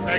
Hi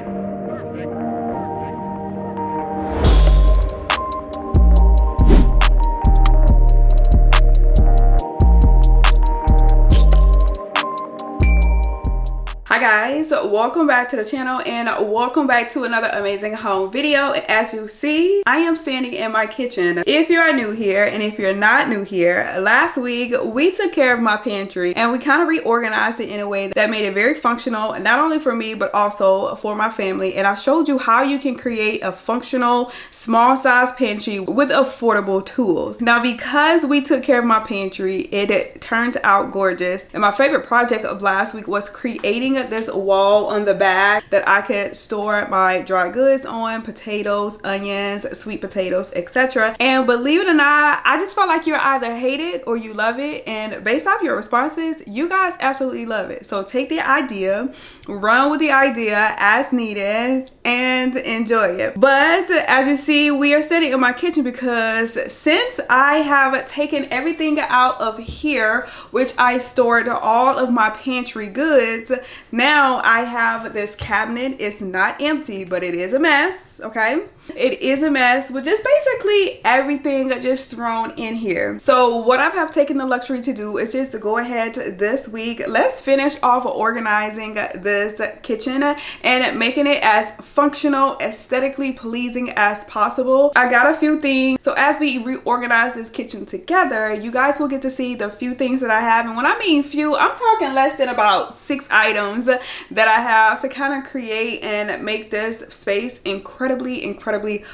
guys, welcome back to the channel and welcome back to another amazing home video. As you see, I am standing in my kitchen. If you are new here and if you're not new here, last week we took care of my pantry and we kind of reorganized it in a way that made it very functional, not only for me but also for my family. And I showed you how you can create a functional small size pantry with affordable tools. Now, because we took care of my pantry, it turned out gorgeous, and my favorite project of last week was creating this wall on the back that I could store my dry goods on: potatoes, onions, sweet potatoes, etc. And believe it or not, I just felt like you either hate it or you love it, and based off your responses, you guys absolutely love it. So take the idea, run with the idea as needed, and enjoy it. But as you see, we are standing in my kitchen because since I have taken everything out of here, which I stored all of my pantry goods, now I have this cabinet. It's not empty, but it is a mess, okay? It is a mess with just basically everything just thrown in here. So what I have taken the luxury to do is just to go ahead this week, let's finish off organizing this kitchen and making it as functional, aesthetically pleasing as possible. I got a few things. So as we reorganize this kitchen together, you guys will get to see the few things that I have. And when I mean few, I'm talking less than about 6 items that I have to kind of create and make this space incredibly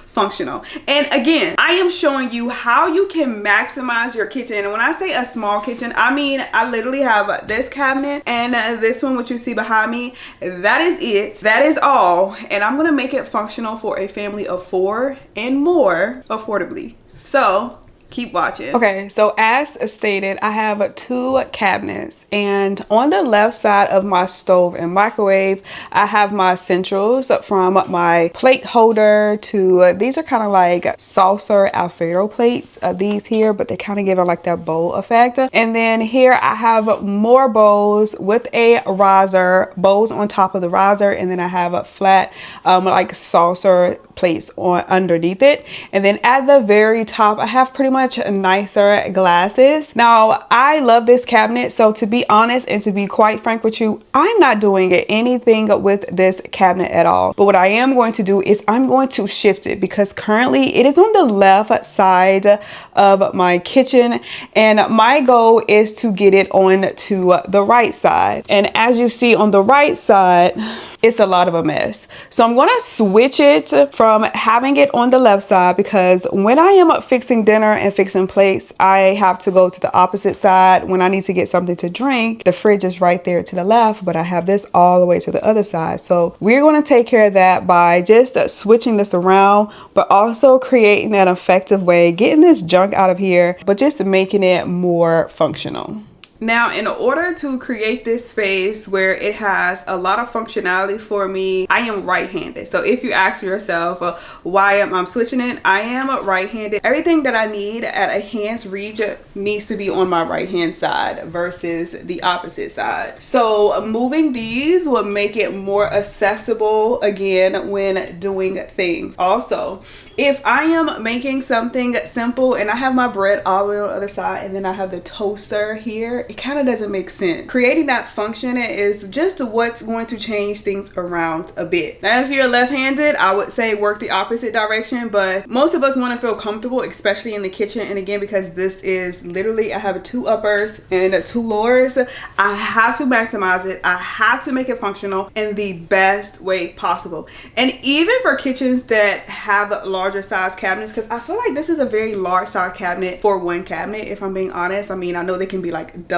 functional. And again, I am showing you how you can maximize your kitchen. And when I say a small kitchen, I mean I literally have this cabinet and this one, which you see behind me. That is it. That is all. And I'm gonna make it functional for a family of 4 and more affordably. So keep watching. Okay, so as stated, I have 2 cabinets, and on the left side of my stove and microwave, I have my essentials, from my plate holder to these are kind of like saucer Alfredo plates, these here, but they kind of give it like that bowl effect. And then here I have more bowls with a riser, bowls on top of the riser, and then I have a flat like saucer plates on underneath it. And then at the very top, I have pretty much nicer glasses. Now, I love this cabinet, so to be honest and to be quite frank with you, I'm not doing anything with this cabinet at all. But what I am going to do is I'm going to shift it, because currently it is on the left side of my kitchen, and my goal is to get it on to the right side. And as you see on the right side, it's a lot of a mess. So I'm going to switch it from having it on the left side, because when I am fixing dinner and fixing plates, I have to go to the opposite side. When I need to get something to drink, the fridge is right there to the left, but I have this all the way to the other side. So we're going to take care of that by just switching this around, but also creating an effective way, getting this junk out of here, but just making it more functional. Now, in order to create this space where it has a lot of functionality for me, I am right-handed. So if you ask yourself why am I switching it, I am right-handed. Everything that I need at a hand's reach needs to be on my right-hand side versus the opposite side. So moving these will make it more accessible again when doing things. Also, if I am making something simple and I have my bread all the way on the other side and then I have the toaster here, it kind of doesn't make sense. Creating that function is just what's going to change things around a bit. Now, if you're left-handed, I would say work the opposite direction, but most of us want to feel comfortable, especially in the kitchen. And again, because this is literally, I have 2 uppers and 2 lowers, I have to maximize it. I have to make it functional in the best way possible. And even for kitchens that have larger size cabinets, because I feel like this is a very large size cabinet for one cabinet, if I'm being honest. I mean, I know they can be like double.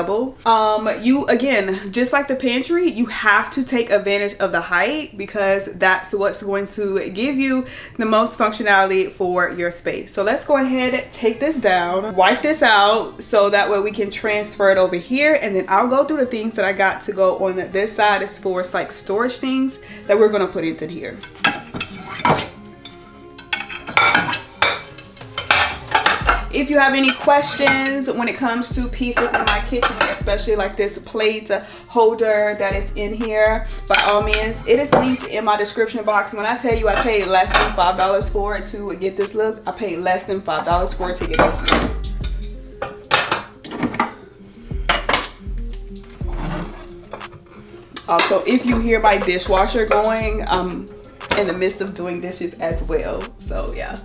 You, again, just like the pantry, you have to take advantage of the height, because that's what's going to give you the most functionality for your space. So let's go ahead, take this down, wipe this out, so that way we can transfer it over here, and then I'll go through the things that I got to go on this side as far as like storage things that we're going to put into here. if you have any questions when it comes to pieces in my kitchen, especially like this plate holder that is in here, by all means, it is linked in my description box. When I tell you I paid less than $5 for it to get this look, I paid less than $5 for it to get this look. Also, if you hear my dishwasher going, I'm in the midst of doing dishes as well. So yeah.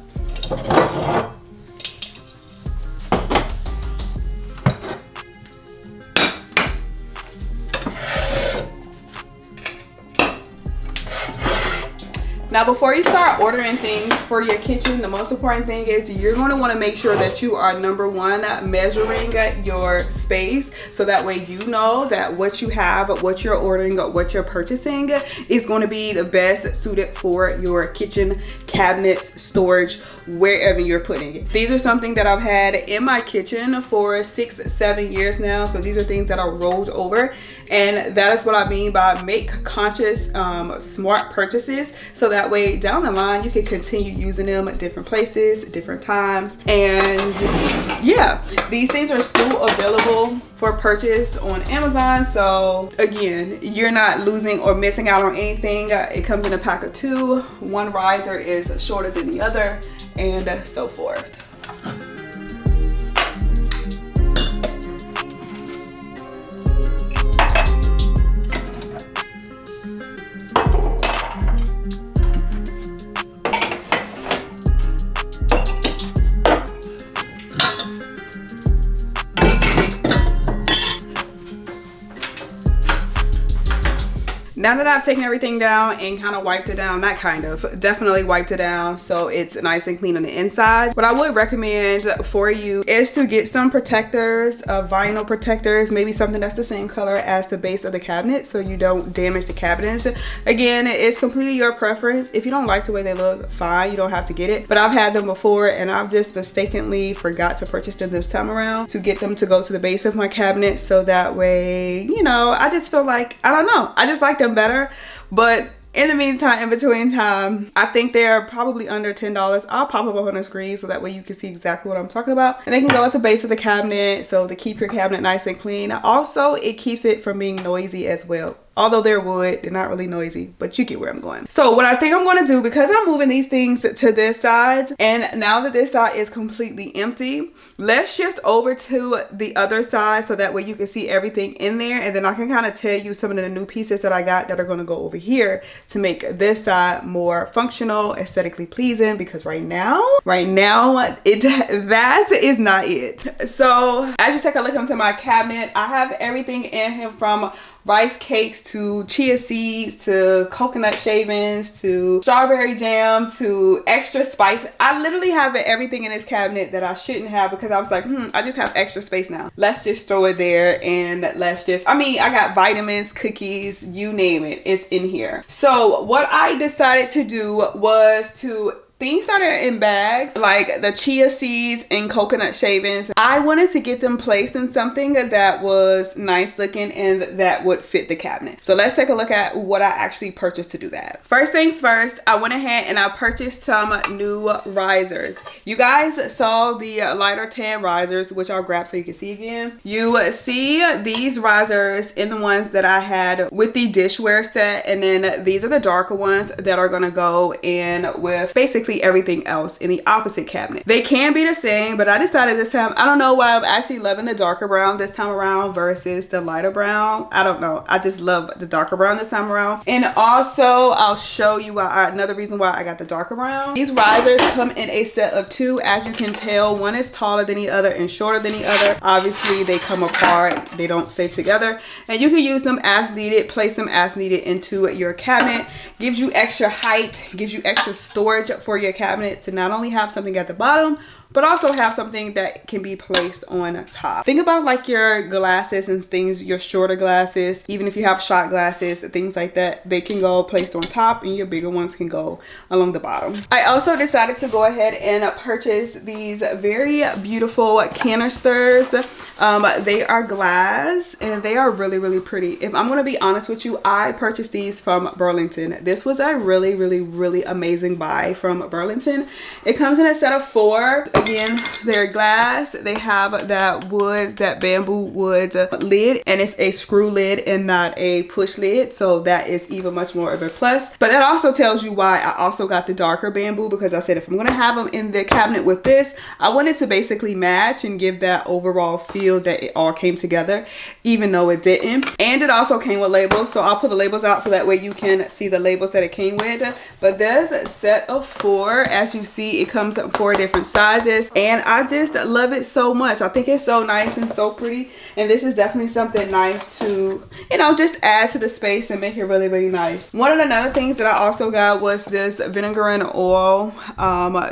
Now, before you start ordering things for your kitchen, the most important thing is you're going to want to make sure that you are, number one, measuring your space, so that way you know that what you have, what you're ordering, what you're purchasing is going to be the best suited for your kitchen cabinets, storage, wherever you're putting it. These are something that I've had in my kitchen for 6-7 years now, so these are things that are rolled over, and that is what I mean by make conscious smart purchases, so that way down the line you can continue using them at different places, different times. And yeah, these things are still available for purchase on Amazon, so again, you're not losing or missing out on anything. It comes in a pack of 2. One riser is shorter than the other, and so forth. Now that I've taken everything down and kind of wiped it down, not kind of, definitely wiped it down so it's nice and clean on the inside, what I would recommend for you is to get some protectors, vinyl protectors, maybe something that's the same color as the base of the cabinet so you don't damage the cabinets. Again, it's completely your preference. If you don't like the way they look, fine, you don't have to get it. But I've had them before and I've just mistakenly forgot to purchase them this time around to get them to go to the base of my cabinet, so that way, you know, I just feel like, I don't know, I just like them better. But in the meantime, in between time, I think they're probably under $10. I'll pop them up on the screen so that way you can see exactly what I'm talking about. And they can go at the base of the cabinet, so to keep your cabinet nice and clean. Also, it keeps it from being noisy as well. Although they're wood, they're not really noisy, but you get where I'm going. So what I think I'm going to do, because I'm moving these things to this side, and now that this side is completely empty, let's shift over to the other side so that way you can see everything in there, and then I can kind of tell you some of the new pieces that I got that are going to go over here to make this side more functional, aesthetically pleasing, because right now that is not it. So as you take a look into my cabinet, I have everything in here from rice cakes to chia seeds to coconut shavings to strawberry jam to extra spice. I literally have everything in this cabinet that I shouldn't have, because I was like, I just have extra space now. Let's just throw it there, and let's just, I mean, I got vitamins, cookies, you name it, it's in here. So what I decided to do was to, things that are in bags, like the chia seeds and coconut shavings, I wanted to get them placed in something that was nice looking and that would fit the cabinet. So let's take a look at what I actually purchased to do that. First things first, I went ahead and I purchased some new risers. You guys saw the lighter tan risers, which I'll grab so you can see again. You see these risers in the ones that I had with the dishware set, and then these are the darker ones that are gonna go in with basically everything else in the opposite cabinet. They can be the same, but I decided this time, I don't know why I'm actually loving the darker brown this time around versus the lighter brown. I don't know, I just love the darker brown this time around. And also I'll show you why, another reason why I got the darker brown. These risers come in a set of 2. As you can tell, one is taller than the other and shorter than the other. Obviously they come apart, they don't stay together, and you can use them as needed, place them as needed into your cabinet. Gives you extra height, gives you extra storage for your cabinet to not only have something at the bottom, but also have something that can be placed on top. Think about like your glasses and things, your shorter glasses, even if you have shot glasses, things like that, they can go placed on top and your bigger ones can go along the bottom. I also decided to go ahead and purchase these very beautiful canisters. They are glass and they are really, really pretty. If I'm gonna be honest with you, I purchased these from Burlington. This was a really, really, really amazing buy from Burlington. It comes in a set of 4. Again, they're glass. They have that wood, that bamboo wood lid, and it's a screw lid and not a push lid, so that is even much more of a plus. But that also tells you why I also got the darker bamboo, because I said if I'm gonna have them in the cabinet with this, I wanted to basically match and give that overall feel that it all came together, even though it didn't. And it also came with labels, so I'll put the labels out so that way you can see the labels that it came with. But there's a set of 4. As you see, it comes in 4 different sizes, and I just love it so much. I think it's so nice and so pretty, and this is definitely something nice to, you know, just add to the space and make it really, really nice. One of the other things that I also got was this vinegar and oil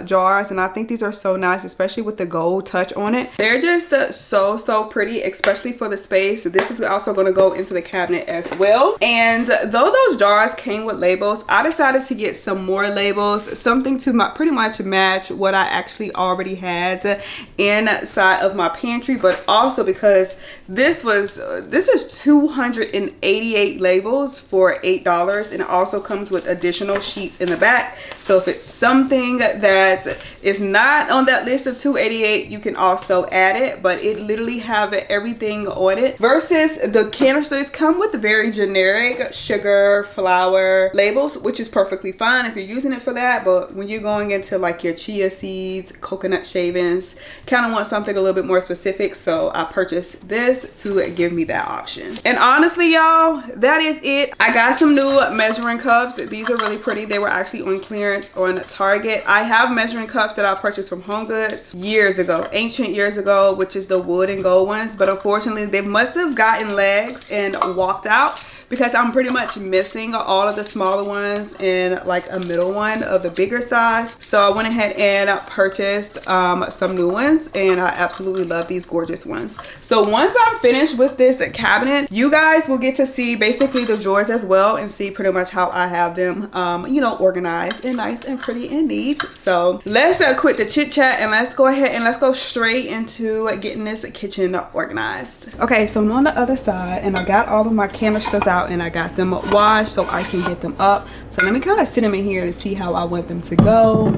jars, and I think these are so nice, especially with the gold touch on it. They're just so pretty, especially for the space. This is also going to go into the cabinet as well. And though those jars came with labels, I decided to get some more labels, something to pretty much match what I actually already had inside of my pantry, but also because this is 288 labels for $8, and it also comes with additional sheets in the back. So if it's something that is not on that list of 288, you can also add it, but it literally have everything on it, versus the canisters come with very generic sugar, flour labels, which is perfectly fine if you're using it for that. But when you're going into like your chia seeds, coconut shavings, kind of want something a little bit more specific, so I purchased this to give me that option. And honestly, y'all, that is it. I got some new measuring cups. These are really pretty. They were actually on clearance on Target. I have measuring cups that I purchased from Home Goods years ago, ancient years ago, which is the wood and gold ones, but unfortunately they must have gotten legs and walked out, because I'm pretty much missing all of the smaller ones and like a middle one of the bigger size. So I went ahead and purchased some new ones, and I absolutely love these gorgeous ones. So once I'm finished with this cabinet, you guys will get to see basically the drawers as well, and see pretty much how I have them you know, organized and nice and pretty and neat. So let's quit the chit chat and let's go ahead and let's go straight into getting this kitchen organized. Okay, so I'm on the other side, and I got all of my canisters out, and I got them washed so I can get them up. So let me kind of sit them in here to see how I want them to go.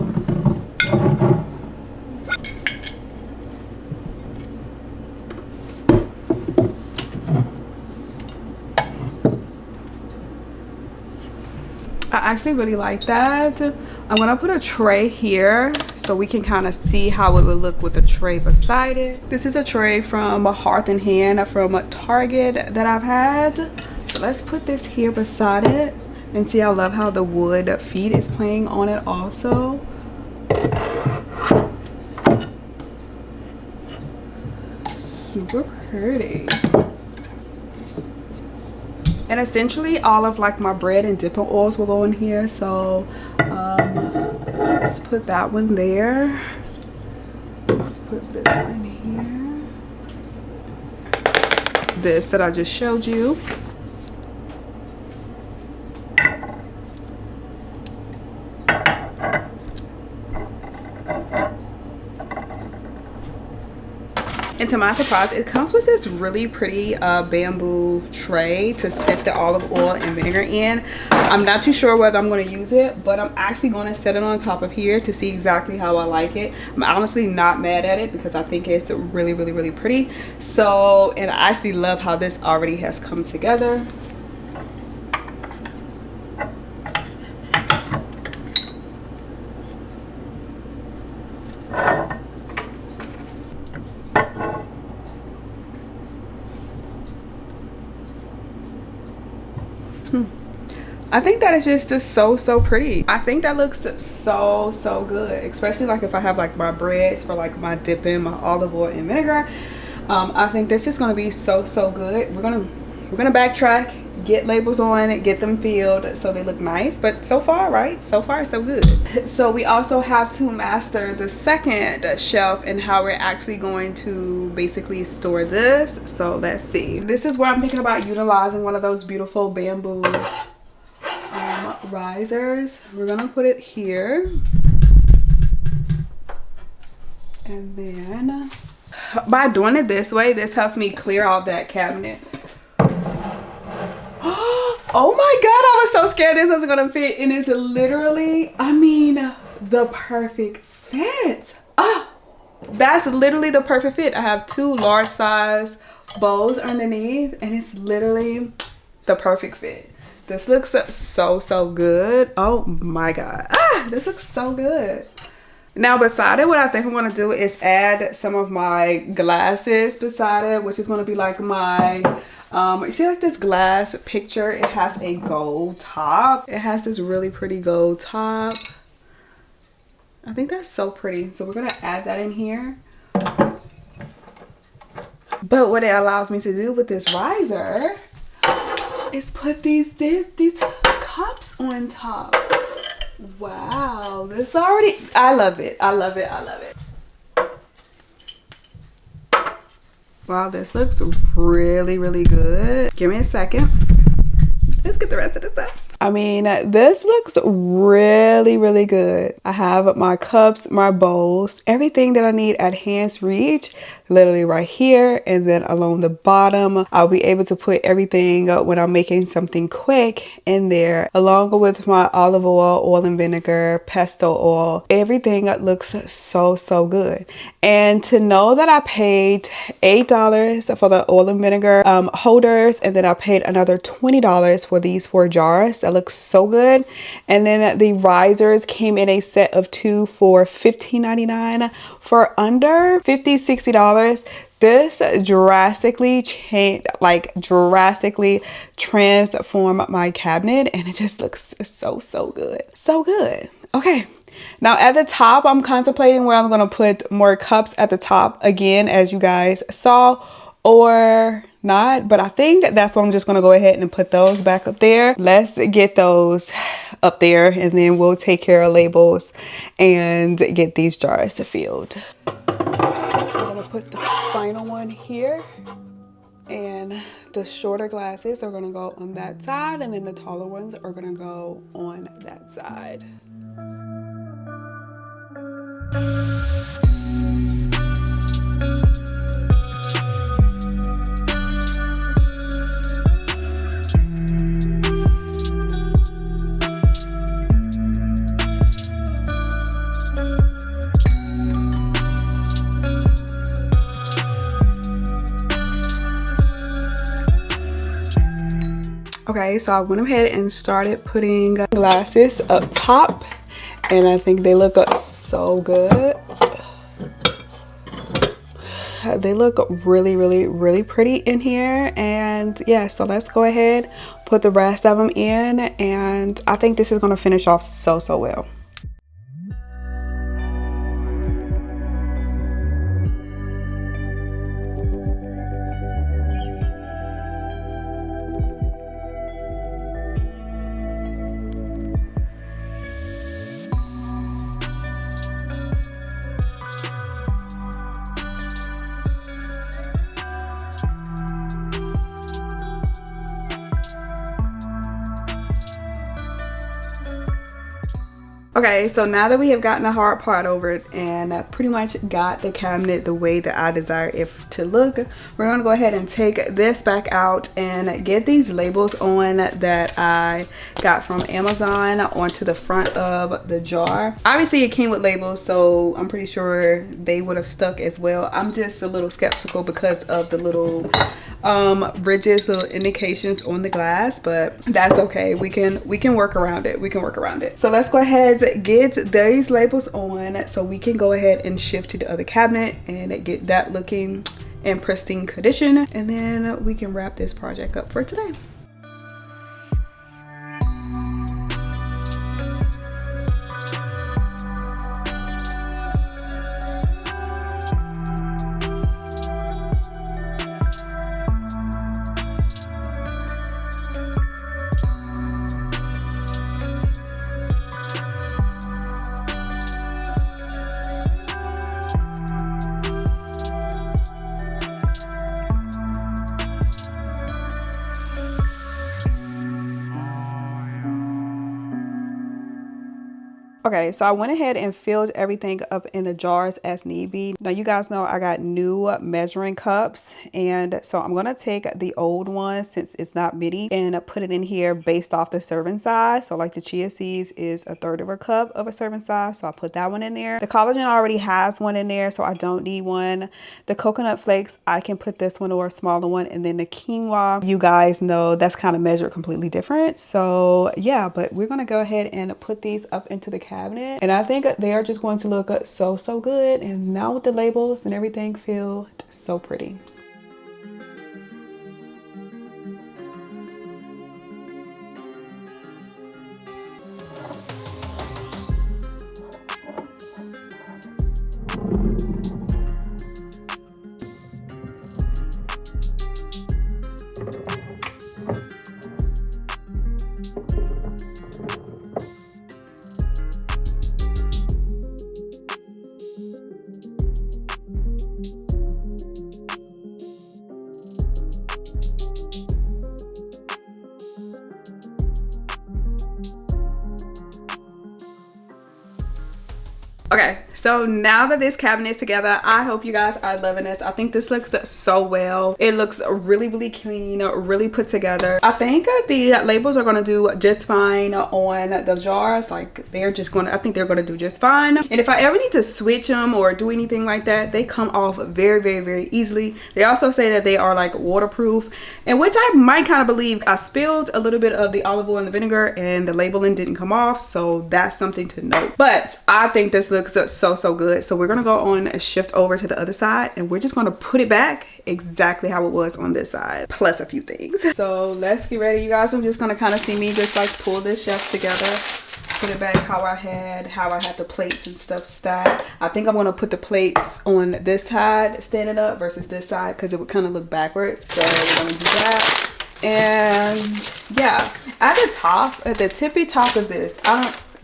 I actually really like that. I'm gonna put a tray here so we can kind of see how it would look with a tray beside it. This is a tray from Hearth and Hand from Target that I've had. So let's put this here beside it and see. I love how the wood feet is playing on it also. Super pretty. And essentially all of like my bread and dipping oils will go in here. So let's put that one there. Let's put this one here. This that I just showed you. And to my surprise, it comes with this really pretty bamboo tray to sift the olive oil and vinegar in. I'm not too sure whether I'm going to use it, but I'm actually going to set it on top of here to see exactly how I like it. I'm honestly not mad at it because I think it's really, really, really pretty. So, and I actually love how this already has come together. I think that is just so pretty. I think that looks so good, especially like if I have like my breads for like my dipping, my olive oil and vinegar. I think this is going to be so good. We're gonna backtrack, get labels on it, get them filled so they look nice, but so far, right, so far so good. So we also have to master the second shelf and how we're actually going to basically store this. So let's see. This is where I'm thinking about utilizing one of those beautiful bamboo risers. We're gonna put it here, and then by doing it this way, this helps me clear out that cabinet. Oh my god, I was so scared this wasn't gonna fit, and it's literally, I mean, the perfect fit. that's literally the perfect fit. I have 2 large size bowls underneath, and it's literally the perfect fit. This looks so good. Oh my god, this looks so good. Now beside it, what I think I'm going to do is add some of my glasses beside it, which is going to be like my you see like this glass picture, it has a gold top. It has this really pretty gold top. I think that's so pretty, so we're going to add that in here. But what it allows me to do with this riser is put these cups on top. Wow, this already, I love it. I love it. I love it. Wow, this looks really good. Give me a second. Let's get the rest of the stuff. I mean, this looks really good. I have my cups, my bowls, everything that I need at hand's reach, literally right here. And then along the bottom, I'll be able to put everything when I'm making something quick in there, along with my olive oil and vinegar, pesto oil. Everything looks so good. And to know that I paid $8 for the oil and vinegar holders, and then I paid another $20 for these 4 jars. That looks so good. And then the risers came in a set of 2 for $15.99 for under $50-$60. This drastically changed, like drastically transformed my cabinet, and it just looks so good. So good. Okay. Now at the top, I'm contemplating where I'm going to put more cups at the top again, as you guys saw, or not, but I think that's what I'm just going to go ahead and put those back up there. Let's get those up there, and then we'll take care of labels and get these jars filled. I'm going to put the final one here, and the shorter glasses are going to go on that side, and then the taller ones are going to go on that side. Okay, so I went ahead and started putting glasses up top, and I think they look so good. They look really pretty in here. And yeah, so let's go ahead, put the rest of them in, and I think this is going to finish off so well. Okay, so now that we have gotten the hard part over it and pretty much got the cabinet the way that I desire it to look, we're going to go ahead and take this back out and get these labels on that I got from Amazon onto the front of the jar. Obviously it came with labels, so I'm pretty sure they would have stuck as well. I'm just a little skeptical because of the little ridges, little indications on the glass, but that's okay. We can work around it. So let's go ahead, get these labels on so we can go ahead and shift to the other cabinet and get that looking in pristine condition, and then we can wrap this project up for today. Okay, so I went ahead and filled everything up in the jars as need be. Now you guys know I got new measuring cups, and so I'm gonna take the old one since it's not midi and put it in here based off the serving size. So like the chia seeds is 1/3 of a cup of a serving size, so I'll put that one in there. The collagen already has one in there, so I don't need one. The coconut flakes, I can put this one or a smaller one, and then the quinoa, you guys know that's kind of measured completely different. So yeah, but we're gonna go ahead and put these up into the cabinet, and I think they are just going to look so good, and now with the labels and everything feel so pretty. Okay, so now that this cabinet is together, I hope you guys are loving this. I think this looks so well. It looks really clean, really put together. I think the labels are gonna do just fine on the jars. Like they're just gonna, I think they're gonna do just fine. And if I ever need to switch them or do anything like that, they come off very easily. They also say that they are like waterproof, and which I might kind of believe. I spilled a little bit of the olive oil and the vinegar and the labeling didn't come off, so that's something to note. But I think this looks so good. So we're gonna go on a shift over to the other side, and we're just gonna put it back exactly how it was on this side, plus a few things. So let's get ready, you guys. I'm just gonna kind of see me just like pull this shelf together, put it back how I had the plates and stuff stacked. I think I'm gonna put the plates on this side standing up versus this side because it would kind of look backwards. So we're gonna do that. And yeah, at the top, at the tippy top of this,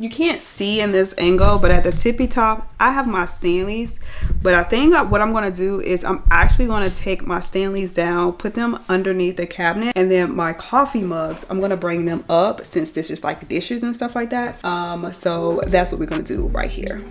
you can't see in this angle, but at the tippy top, I have my Stanleys. But I think what I'm gonna do is I'm actually gonna take my Stanleys down, put them underneath the cabinet, and then my coffee mugs, I'm gonna bring them up since this is like dishes and stuff like that. So that's what we're gonna do right here.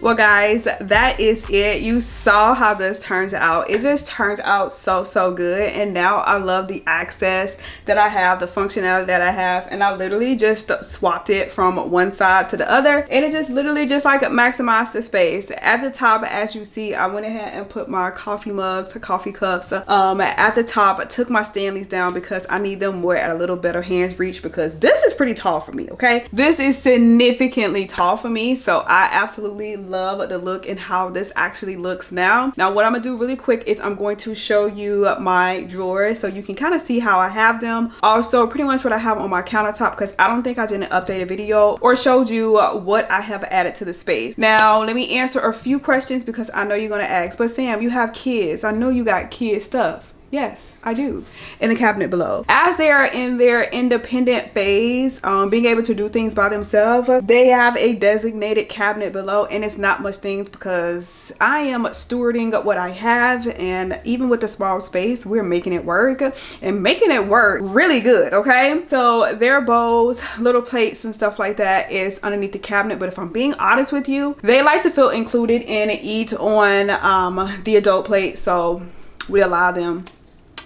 Well guys, that is it. You saw how this turns out. It just turns out so good, and now I love the access that I have, the functionality that I have, and I literally just swapped it from one side to the other, and it just literally just like maximized the space. At the top, as you see, I went ahead and put my coffee mugs, coffee cups at the top. I took my Stanleys down because I need them more at a little better hands reach, because this is pretty tall for me. Okay, this is significantly tall for me, so I absolutely love the look and how this actually looks now. Now what I'm gonna do really quick is I'm going to show you my drawers so you can kind of see how I have them. Also pretty much what I have on my countertop, because I don't think I did an updated video or showed you what I have added to the space. Now let me answer a few questions, because I know you're gonna ask, but Sam, you have kids. I know you got kid stuff. Yes, I do. In the cabinet below. As they are in their independent phase, being able to do things by themselves, they have a designated cabinet below, and it's not much things because I am stewarding what I have, and even with the small space, we're making it work and making it work really good, okay? So their bowls, little plates and stuff like that is underneath the cabinet, but if I'm being honest with you, they like to feel included and eat on the adult plate, so we allow them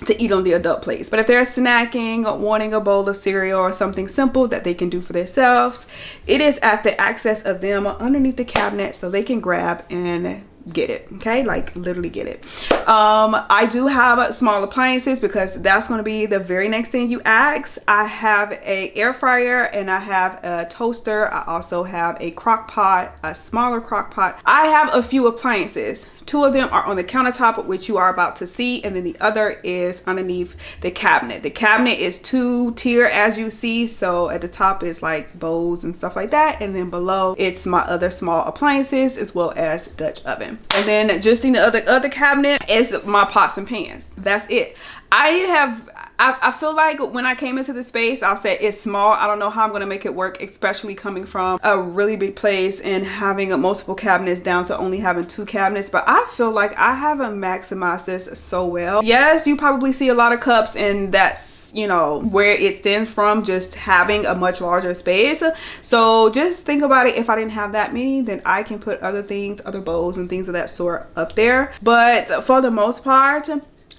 to eat on the adult plates. But if they're snacking, wanting a bowl of cereal or something simple that they can do for themselves, it is at the access of them underneath the cabinet so they can grab and get it, okay? Like literally get it. I do have small appliances because that's going to be the very next thing you ask. I have a air fryer and I have a toaster. I also have a crock pot, a smaller crock pot. I have a few appliances. Two of them are on the countertop, which you are about to see, and then the other is underneath the cabinet. The cabinet is two-tier as you see, so at the top is like bowls and stuff like that, and then below it's my other small appliances as well as Dutch oven. And then just in the other cabinet is my pots and pans. That's it. I feel like when I came into the space, I'll say it's small. I don't know how I'm going to make it work, especially coming from a really big place and having multiple cabinets down to only having 2 cabinets. But I feel like I haven't maximized this so well. Yes, you probably see a lot of cups, and that's, you know, where it stems from, just having a much larger space. So just think about it. If I didn't have that many, then I can put other things, other bowls and things of that sort up there. But for the most part,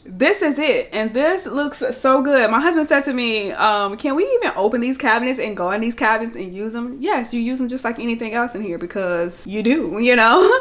this is it, and this looks so good. My husband said to me, can we even open these cabinets and go in these cabinets and use them? Yes, you use them just like anything else in here because you do, you know.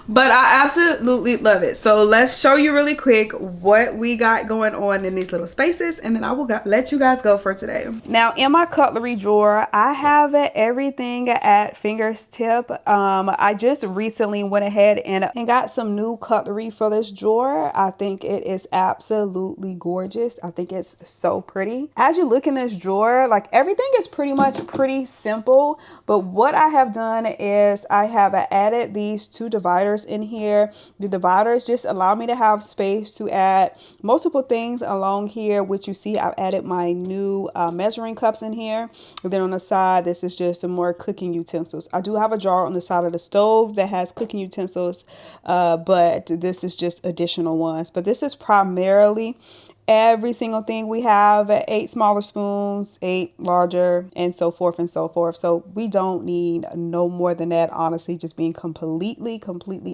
But I absolutely love it. So let's show you really quick what we got going on in these little spaces, and then I will let you guys go for today. Now in my cutlery drawer, I have everything at fingertip. I just recently went ahead and got some new cutlery for this drawer. I think it is absolutely gorgeous. I think it's so pretty. As you look in this drawer, like everything is pretty simple, but what I have done is I have added these 2 dividers in here. The dividers just allow me to have space to add multiple things along here, which you see I've added my new measuring cups in here. And then on the side, this is just some more cooking utensils. I do have a jar on the side of the stove that has cooking utensils, but this is just additional ones. But this is primarily every single thing we have: 8 smaller spoons, 8 larger, and so forth and so forth. So we don't need no more than that, honestly, just being completely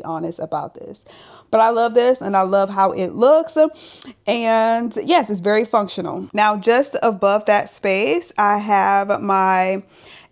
honest about this. But I love this, and I love how it looks, and yes, it's very functional. Now just above that space, I have my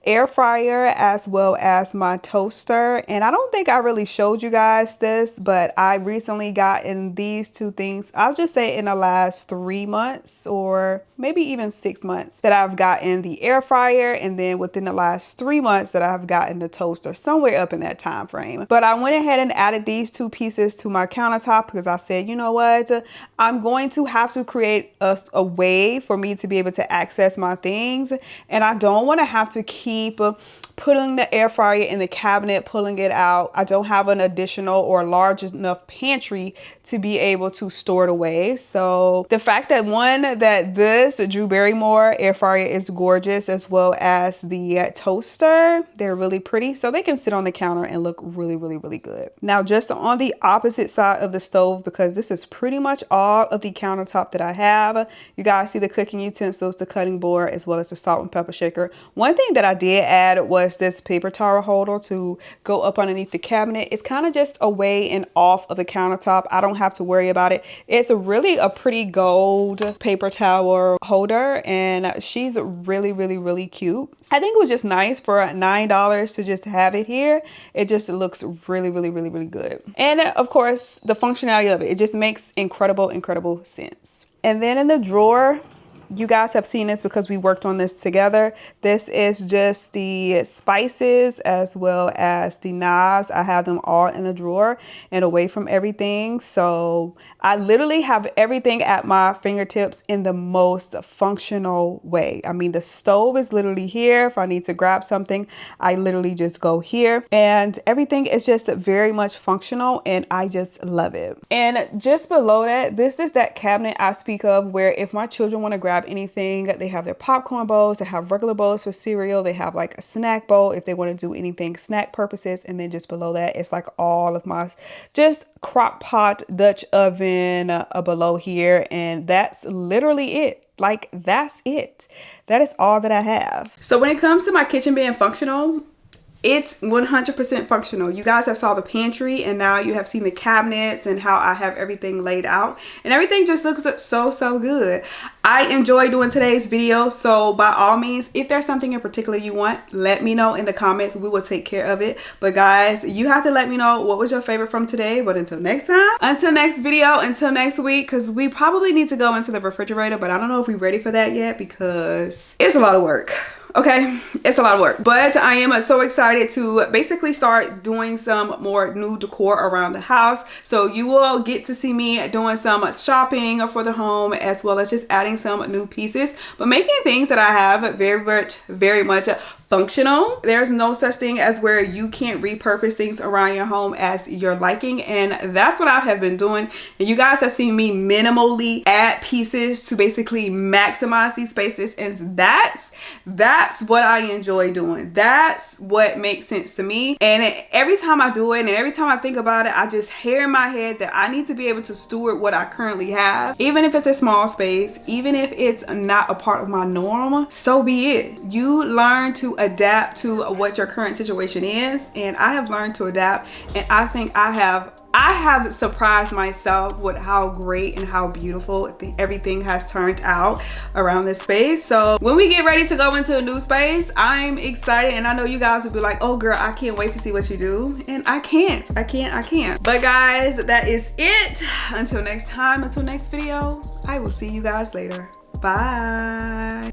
air fryer as well as my toaster, and I don't think I really showed you guys this, but I recently got in these 2 things. I'll just say in the last 3 months or maybe even 6 months that I've gotten the air fryer, and then within the last 3 months that I've gotten the toaster, somewhere up in that time frame. But I went ahead and added these 2 pieces to my countertop because I said, you know what, I'm going to have to create a way for me to be able to access my things, and I don't want to have to keep putting the air fryer in the cabinet, pulling it out. I don't have an additional or large enough pantry to be able to store it away. So the fact that this Drew Barrymore air fryer is gorgeous, as well as the toaster, they're really pretty, so they can sit on the counter and look really good. Now just on the opposite side of the stove, because this is pretty much all of the countertop that I have, you guys see the cooking utensils, the cutting board, as well as the salt and pepper shaker. One thing that I did add was this paper towel holder to go up underneath the cabinet. It's kind of just away and off of the countertop. I don't have to worry about it. It's really a pretty gold paper towel holder, and she's really cute. I think it was just nice for $9 to just have it here. It just looks really good. And of course, the functionality of it just makes incredible sense. And then in the drawer, you guys have seen this because we worked on this together. This is just the spices as well as the knives. I have them all in the drawer and away from everything. So I literally have everything at my fingertips in the most functional way. I mean, the stove is literally here. If I need to grab something, I literally just go here, and everything is just very much functional, and I just love it. And just below that, this is that cabinet I speak of, where if my children want to grab anything, they have their popcorn bowls, they have regular bowls for cereal, they have like a snack bowl if they want to do anything snack purposes. And then just below that, it's like all of my just crock pot, Dutch oven below here, and that's literally it. Like, that's it. That is all that I have. So when it comes to my kitchen being functional, it's 100% functional. You guys have saw the pantry, and now you have seen the cabinets and how I have everything laid out, and everything just looks so good. I enjoy doing today's video, so by all means, if there's something in particular you want, let me know in the comments. We will take care of it. But guys, you have to let me know what was your favorite from today. But until next time, until next video, until next week, because we probably need to go into the refrigerator, but I don't know if we're ready for that yet because it's a lot of work. Okay, it's a lot of work, but I am so excited to basically start doing some more new decor around the house. So you will get to see me doing some shopping for the home, as well as just adding some new pieces, but making things that I have very much functional. There's no such thing as where you can't repurpose things around your home as your liking, and that's what I have been doing. And you guys have seen me minimally add pieces to basically maximize these spaces, and that's what I enjoy doing. That's what makes sense to me. And every time I do it, and every time I think about it, I just hear in my head that I need to be able to steward what I currently have, even if it's a small space, even if it's not a part of my norm. So be it. You learn to adapt to what your current situation is, and I have learned to adapt, and I think I have surprised myself with how great and how beautiful everything has turned out around this space. So when we get ready to go into a new space, I'm excited, and I know you guys will be like, oh girl, I can't wait to see what you do. And I can't. But guys, that is it. Until next time, until next video, I will see you guys later. Bye.